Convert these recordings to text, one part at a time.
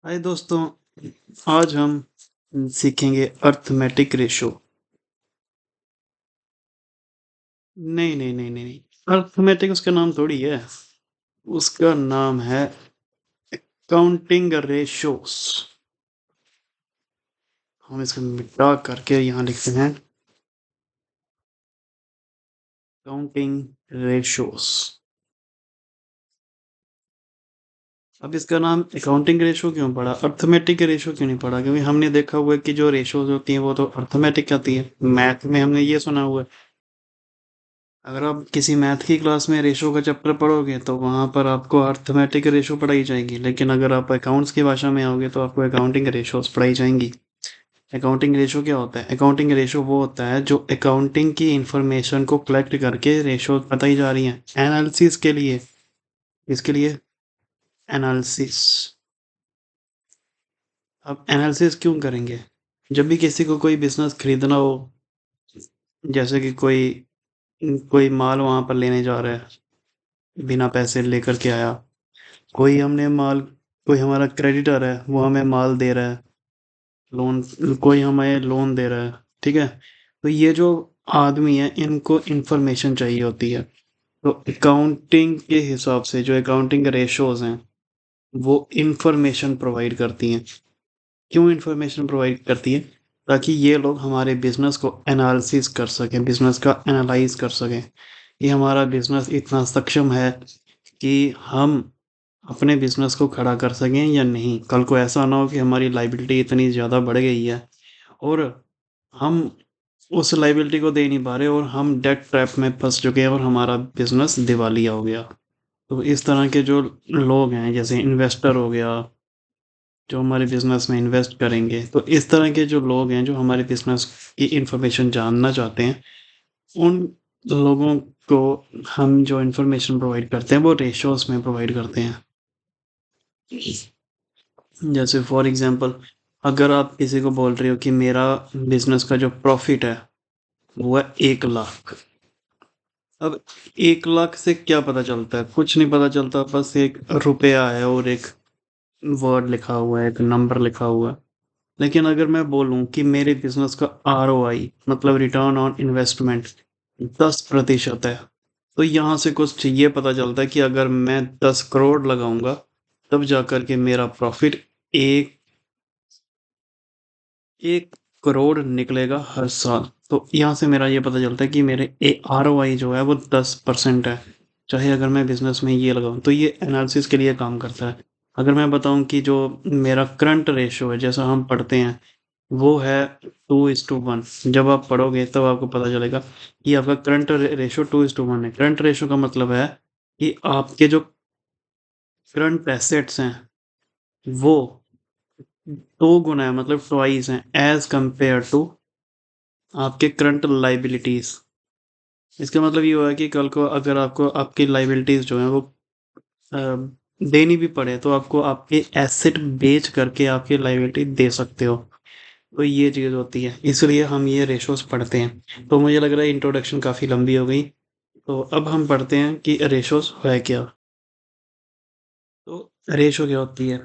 हाय दोस्तों, आज हम सीखेंगे अर्थमेटिक रेशो। नहीं नहीं नहीं नहीं नहीं, अर्थमेटिक उसका नाम थोड़ी है। उसका नाम है काउंटिंग रेशोस। हम इसको मिटा करके यहाँ लिखते हैं काउंटिंग रेशोस। अब इसका नाम अकाउंटिंग रेशो क्यों पड़ा, अर्थमेटिक रेशो क्यों नहीं पड़ा? क्योंकि हमने देखा हुआ है कि जो रेशोज होती हैं वो तो अर्थमेटिक आती है। मैथ में हमने ये सुना हुआ है। अगर आप किसी मैथ की क्लास में रेशो का चैप्टर पढ़ोगे तो वहाँ पर आपको अर्थमेटिक रेशो पढ़ाई जाएगी, लेकिन अगर आप अकाउंट्स की भाषा में आओगे तो आपको अकाउंटिंग रेशोस पढ़ाई जाएंगी। अकाउंटिंग रेशो क्या होता है? अकाउंटिंग रेशो वो होता है जो अकाउंटिंग की इंफॉर्मेशन को कलेक्ट करके रेशो बताई जा रही हैं एनालिसिस के लिए। इसके लिए एनालिसिस। अब एनालिसिस क्यों करेंगे? जब भी किसी को कोई बिजनेस खरीदना हो, जैसे कि कोई कोई माल वहाँ पर लेने जा रहा है, बिना पैसे लेकर के आया, कोई हमने माल, कोई हमारा क्रेडिटर है वो हमें माल दे रहा है, लोन, कोई हमें लोन दे रहा है, ठीक है। तो ये जो आदमी है इनको इंफॉर्मेशन चाहिए होती है। तो अकाउंटिंग के हिसाब से जो अकाउंटिंग रेशोज हैं वो इंफॉर्मेशन प्रोवाइड करती हैं। क्यों इंफॉर्मेशन प्रोवाइड करती है? ताकि ये लोग हमारे बिजनेस को एनालिसिस कर सकें, बिजनेस का एनालाइज कर सकें कि हमारा बिजनेस इतना सक्षम है कि हम अपने बिजनेस को खड़ा कर सकें या नहीं। कल को ऐसा ना हो कि हमारी लाइबिलिटी इतनी ज़्यादा बढ़ गई है और हम उस लाइबिलिटी को दे नहीं पा रहे और हम डेट ट्रैप में फंस चुके हैं और हमारा बिजनेस दिवालिया हो गया। तो इस तरह के जो लोग हैं, जैसे इन्वेस्टर हो गया, जो हमारे बिजनेस में इन्वेस्ट करेंगे, तो इस तरह के जो लोग हैं जो हमारे बिजनेस की इंफॉर्मेशन जानना चाहते हैं, उन लोगों को हम जो इंफॉर्मेशन प्रोवाइड करते हैं वो रेशोस में प्रोवाइड करते हैं। जैसे फॉर एग्जांपल, अगर आप किसी को बोल रहे हो कि मेरा बिजनेस का जो प्रॉफिट है वो है 1 लाख। अब 1 लाख से क्या पता चलता है? कुछ नहीं पता चलता, बस एक रुपया है और एक वर्ड लिखा हुआ है, एक नंबर लिखा हुआ है। लेकिन अगर मैं बोलूं कि मेरे बिजनेस का ROI मतलब रिटर्न ऑन इन्वेस्टमेंट 10% है, तो यहाँ से कुछ ये पता चलता है कि अगर मैं 10 करोड़ लगाऊंगा तब जाकर के मेरा प्रॉफिट एक 1 करोड़ निकलेगा हर साल। तो यहाँ से मेरा ये पता चलता है कि मेरे ROI जो है वो 10% है। चाहे अगर मैं बिजनेस में ये लगाऊं तो ये एनालिसिस के लिए काम करता है। अगर मैं बताऊं कि जो मेरा करंट रेशो है, जैसा हम पढ़ते हैं, वो है 2:1। जब आप पढ़ोगे तब आपको पता चलेगा कि आपका करंट रेशो 2:1 है। करंट रेशो का मतलब है कि आपके जो करंट एसेट्स हैं वो 2 गुना है, मतलब ट्वाइस हैं एज कंपेयर टू आपके करंट लाइबिलिटीज। इसका मतलब ये हुआ कि कल को अगर आपको आपकी लाइबिलिटीज जो है वो अ, देनी भी पड़े तो आपको आपके एसेट बेच करके आपकी लाइबिलिटी दे सकते हो। तो ये चीज़ होती है, इसलिए हम ये रेशोस पढ़ते हैं। तो मुझे लग रहा है इंट्रोडक्शन काफ़ी लंबी हो गई, तो अब हम पढ़ते हैं कि रेशोस है क्या। तो रेशो क्या होती है?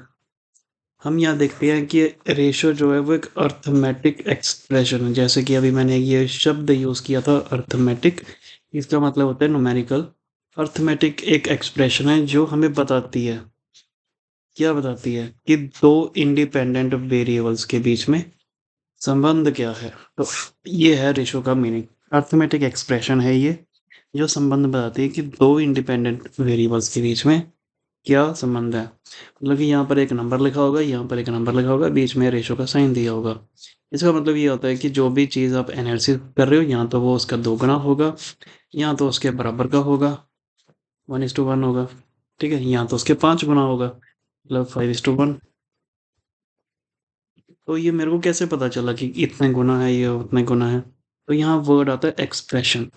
हम यहाँ देखते हैं कि रेशो जो है वो एक अर्थमेटिक एक्सप्रेशन है। जैसे कि अभी मैंने ये शब्द यूज़ किया था अर्थमेटिक, इसका मतलब होता है न्यूमेरिकल। अर्थमेटिक एक एक्सप्रेशन है जो हमें बताती है, क्या बताती है कि दो इंडिपेंडेंट वेरिएबल्स के बीच में संबंध क्या है। तो ये है रेशो का मीनिंग। अर्थमेटिक एक्सप्रेशन है ये जो संबंध बताती है कि दो इंडिपेंडेंट वेरिएबल्स के बीच में क्या संबंध है। मतलब कि यहाँ पर एक नंबर लिखा होगा, यहाँ पर एक नंबर लिखा होगा, बीच में रेशो का साइन दिया होगा। इसका मतलब ये होता है कि जो भी चीज़ आप एनालिसिस कर रहे हो, यहाँ तो वो उसका 2 गुना होगा, यहाँ तो उसके बराबर का होगा, 1:1 होगा, ठीक है। यहाँ तो उसके 5 गुना होगा, मतलब 5:1। तो ये मेरे को कैसे पता चला कि इतने गुना है, ये उतने गुना है? तो यहाँ वर्ड आता है एक्सप्रेशन,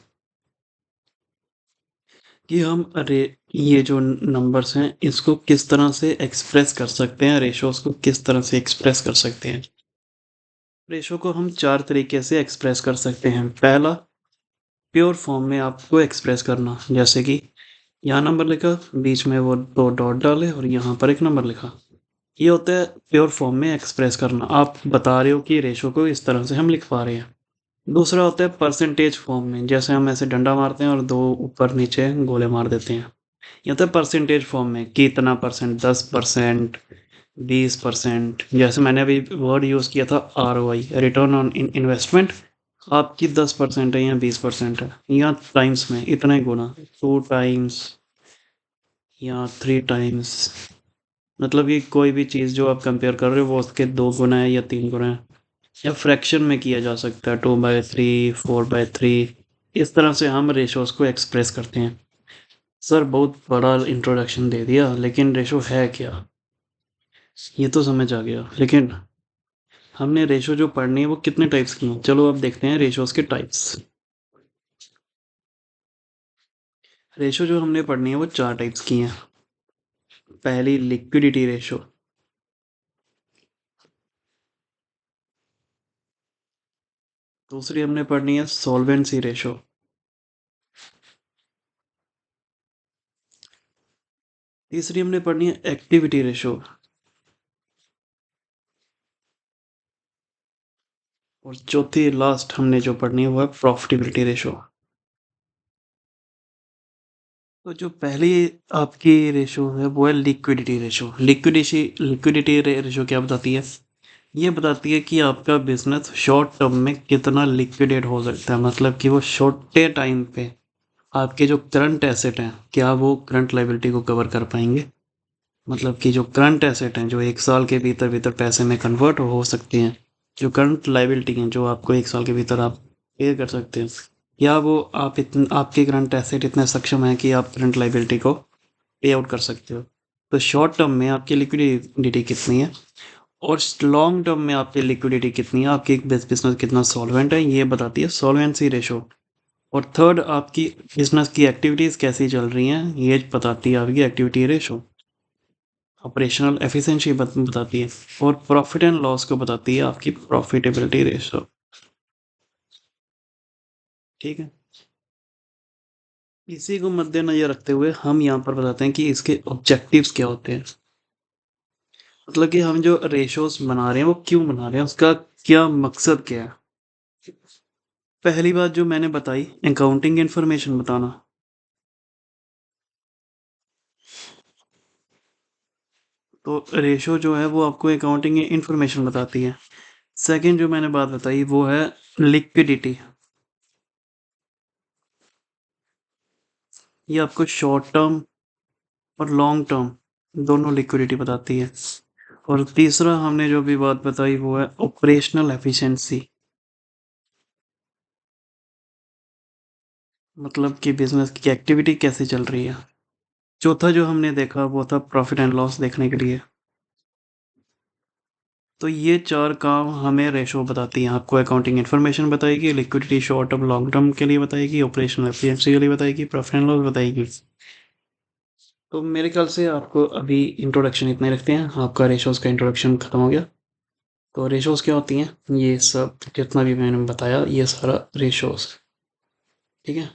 कि हम अरे ये जो नंबर्स हैं इसको किस तरह से एक्सप्रेस कर सकते हैं, रेशोस को किस तरह से एक्सप्रेस कर सकते हैं। रेशो को हम 4 तरीके से एक्सप्रेस कर सकते हैं। पहला, प्योर फॉर्म में आपको एक्सप्रेस करना, जैसे कि यहाँ नंबर लिखा, बीच में वो 2 डॉट डाले और यहाँ पर एक नंबर लिखा। ये होता है प्योर फॉर्म में एक्सप्रेस करना, आप बता रहे हो कि रेशो को इस तरह से हम लिख पा रहे हैं। दूसरा होता है परसेंटेज फॉर्म में, जैसे हम ऐसे डंडा मारते हैं और दो ऊपर नीचे गोले मार देते हैं। ये होता है परसेंटेज फॉर्म में कि इतना परसेंट, 10%, 20%। जैसे मैंने अभी वर्ड यूज़ किया था ROI, रिटर्न ऑन इन्वेस्टमेंट, आपकी 10% है या 20% है, या टाइम्स में इतना ही गुना, 2 टाइम्स या 3 टाइम्स। मतलब कि कोई भी चीज़ जो आप कंपेयर कर रहे हो वो उसके 2 गुना है या 3 गुना है। या फ्रैक्शन में किया जा सकता है, 2/3, 4/3। इस तरह से हम रेशोज को एक्सप्रेस करते हैं। सर बहुत बड़ा इंट्रोडक्शन दे दिया, लेकिन रेशो है क्या ये तो समझ आ गया, लेकिन हमने रेशो जो पढ़नी है वो कितने टाइप्स की हैं। चलो अब देखते हैं रेशोज के टाइप्स। रेशो जो हमने पढ़नी है वो 4 टाइप्स की हैं। पहली लिक्विडिटी रेशो, दूसरी हमने पढ़नी है सॉल्वेंसी रेशो, तीसरी हमने पढ़नी है एक्टिविटी रेशो, और चौथी लास्ट हमने जो पढ़नी है वो है प्रॉफिटेबिलिटी रेशो। तो जो पहली आपकी रेशो है वो है लिक्विडिटी रेशो। लिक्विडिटी रेशो क्या बताती है? ये बताती है कि आपका बिजनेस शॉर्ट टर्म में कितना लिक्विडेट हो सकता है, मतलब कि वो शॉर्टे टाइम पे आपके जो करंट एसेट हैं क्या वो करंट लाइबिलिटी को कवर कर पाएंगे। मतलब कि जो करंट एसेट हैं जो 1 साल के भीतर भीतर पैसे में कन्वर्ट हो सकती हैं, जो करंट लाइबिलिटी हैं जो आपको 1 साल के भीतर आप पे कर सकते हैं, या वो आपके करंट एसेट इतने सक्षम हैं कि आप करंट लाइबिलिटी को पे आउट कर सकते हो। तो शॉर्ट टर्म में आपकी लिक्विडिटी कितनी है और लॉन्ग टर्म में आपकी लिक्विडिटी कितनी है, आपकी बिजनेस कितना सॉल्वेंट है, ये बताती है सॉल्वेंसी रेशो। और थर्ड आपकी बिजनेस की एक्टिविटीज़ कैसी चल रही हैं, ये बताती है आपकी एक्टिविटी रेशो। ऑपरेशनल एफिशिएंसी बताती है। और प्रॉफिट एंड लॉस को बताती है आपकी प्रॉफिटेबिलिटी रेशो। ठीक है, इसी को मद्देनजर रखते हुए हम यहाँ पर बताते हैं कि इसके ऑब्जेक्टिव्स क्या होते हैं। मतलब कि हम जो रेशोस बना रहे हैं वो क्यों बना रहे हैं, उसका क्या मकसद क्या है। पहली बात जो मैंने बताई, अकाउंटिंग इन्फॉर्मेशन बताना। तो रेशो जो है वो आपको अकाउंटिंग इन्फॉर्मेशन बताती है। सेकंड जो मैंने बात बताई वो है लिक्विडिटी। ये आपको शॉर्ट टर्म और लॉन्ग टर्म दोनों लिक्विडिटी बताती है। और तीसरा हमने जो भी बात बताई वो है ऑपरेशनल एफिशिएंसी, मतलब कि बिजनेस की एक्टिविटी कैसे चल रही है। चौथा जो हमने देखा वो था प्रॉफिट एंड लॉस देखने के लिए। तो ये 4 काम हमें रेशो बताती हैं। आपको अकाउंटिंग इन्फॉर्मेशन बताएगी, liquidity short term long term के लिए बताएगी, ऑपरेशनल एफिशिएंसी के लिए बताएगी, प्रॉफिट एंड लॉस बताएगी। तो मेरे ख्याल से आपको अभी इंट्रोडक्शन इतने रखते हैं, आपका रेशोज़ का इंट्रोडक्शन ख़त्म हो गया। तो रेशोज़ क्या होती हैं, ये सब जितना भी मैंने बताया ये सारा रेशोज़। ठीक है।